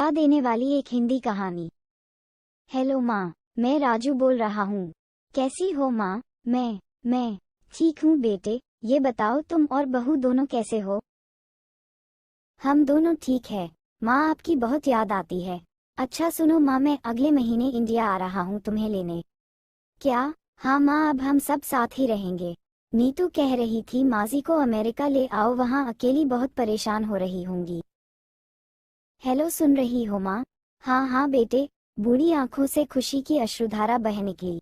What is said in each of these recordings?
हंसा देने वाली एक हिंदी कहानी। हेलो माँ, मैं राजू बोल रहा हूँ। कैसी हो माँ? मैं ठीक हूँ बेटे। ये बताओ तुम और बहू दोनों कैसे हो? हम दोनों ठीक है माँ, आपकी बहुत याद आती है। अच्छा सुनो माँ, मैं अगले महीने इंडिया आ रहा हूँ तुम्हें लेने। क्या? हाँ माँ, अब हम सब साथ ही रहेंगे। नीतू कह रही थी माजी को अमेरिका ले आओ, वहाँ अकेली बहुत परेशान हो रही होंगी। हेलो, सुन रही हो माँ? हाँ हाँ बेटे। बूढ़ी आंखों से खुशी की अश्रुधारा बह निकली।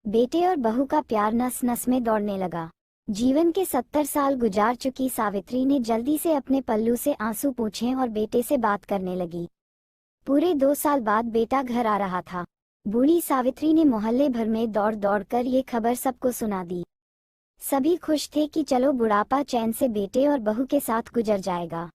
बेटे और बहू का प्यार नस नस में दौड़ने लगा। जीवन के 70 साल गुजार चुकी सावित्री ने जल्दी से अपने पल्लू से आंसू पोंछे और बेटे से बात करने लगी। पूरे 2 साल बाद बेटा घर आ रहा था। बूढ़ी सावित्री ने मोहल्ले भर में दौड़ दौड़ कर ये खबर सबको सुना दी। सभी खुश थे कि चलो बुढ़ापा चैन से बेटे और बहू के साथ गुजर जाएगा।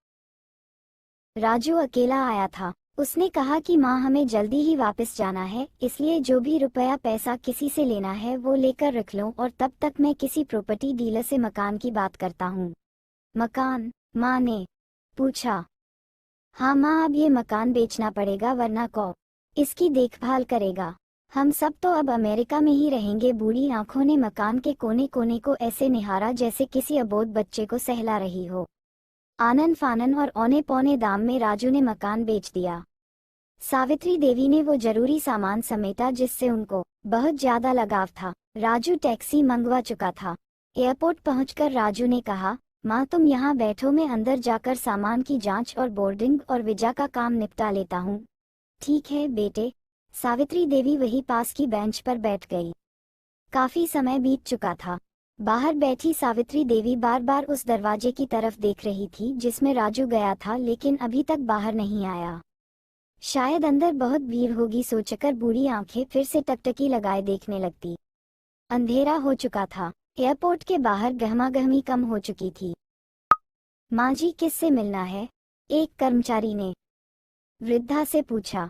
राजू अकेला आया था। उसने कहा कि माँ, हमें जल्दी ही वापस जाना है, इसलिए जो भी रुपया पैसा किसी से लेना है वो लेकर रख लो, और तब तक मैं किसी प्रॉपर्टी डीलर से मकान की बात करता हूँ। मकान? माँ ने पूछा। हाँ माँ, अब ये मकान बेचना पड़ेगा वरना कौन इसकी देखभाल करेगा। हम सब तो अब अमेरिका में ही रहेंगे। बूढ़ी आंखों ने मकान के कोने कोने को ऐसे निहारा जैसे किसी अबोध बच्चे को सहला रही हो। आनन फानन और औने पौने दाम में राजू ने मकान बेच दिया। सावित्री देवी ने वो जरूरी सामान समेटा जिससे उनको बहुत ज्यादा लगाव था। राजू टैक्सी मंगवा चुका था। एयरपोर्ट पहुंचकर राजू ने कहा, माँ तुम यहाँ बैठो, मैं अंदर जाकर सामान की जांच और बोर्डिंग और वीजा का काम निपटा लेता हूँ। ठीक है बेटे। सावित्री देवी वही पास की बेंच पर बैठ गई। काफी समय बीत चुका था। बाहर बैठी सावित्री देवी बार बार उस दरवाजे की तरफ देख रही थी जिसमें राजू गया था, लेकिन अभी तक बाहर नहीं आया। शायद अंदर बहुत भीड़ होगी सोचकर बूढ़ी आंखें फिर से टकटकी लगाए देखने लगती। अंधेरा हो चुका था। एयरपोर्ट के बाहर गहमागहमी कम हो चुकी थी। माँ जी, किससे मिलना है? एक कर्मचारी ने वृद्धा से पूछा।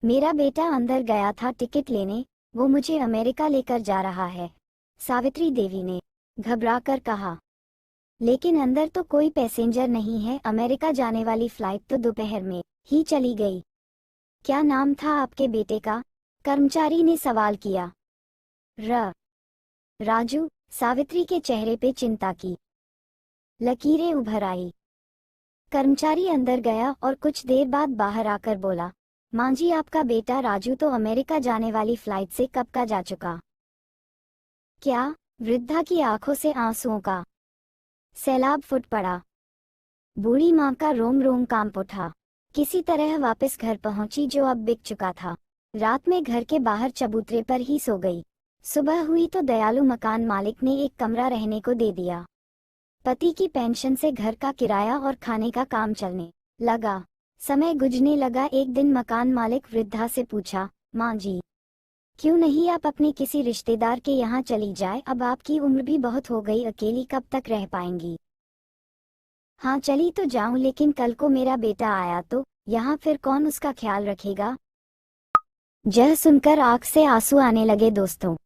मेरा बेटा अंदर गया था टिकट लेने, वो मुझे अमेरिका लेकर जा रहा है, सावित्री देवी ने घबराकर कहा। लेकिन अंदर तो कोई पैसेंजर नहीं है, अमेरिका जाने वाली फ्लाइट तो दोपहर में ही चली गई। क्या नाम था आपके बेटे का? कर्मचारी ने सवाल किया। राजू। सावित्री के चेहरे पे चिंता की लकीरें उभर आई। कर्मचारी अंदर गया और कुछ देर बाद बाहर आकर बोला, माँ जी, आपका बेटा राजू तो अमेरिका जाने वाली फ्लाइट से कब का जा चुका। क्या? वृद्धा की आंखों से आंसुओं का सैलाब फुट पड़ा। बूढ़ी माँ का रोम रोम कांप उठा। किसी तरह वापस घर पहुंची जो अब बिक चुका था। रात में घर के बाहर चबूतरे पर ही सो गई। सुबह हुई तो दयालु मकान मालिक ने एक कमरा रहने को दे दिया। पति की पेंशन से घर का किराया और खाने का काम चलने लगा। समय गुजरने लगा। एक दिन मकान मालिक वृद्धा से पूछा, माँ जी, क्यों नहीं आप अपने किसी रिश्तेदार के यहाँ चली जाए, अब आपकी उम्र भी बहुत हो गई, अकेली कब तक रह पाएंगी। हाँ चली तो जाऊं, लेकिन कल को मेरा बेटा आया तो यहाँ फिर कौन उसका ख्याल रखेगा। यह सुनकर आंख से आंसू आने लगे। दोस्तों,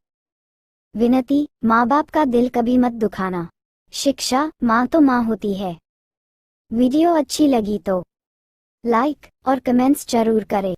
विनती, माँ बाप का दिल कभी मत दुखाना। शिक्षा, माँ तो माँ होती है। वीडियो अच्छी लगी तो लाइक और कमेंट्स जरूर करें।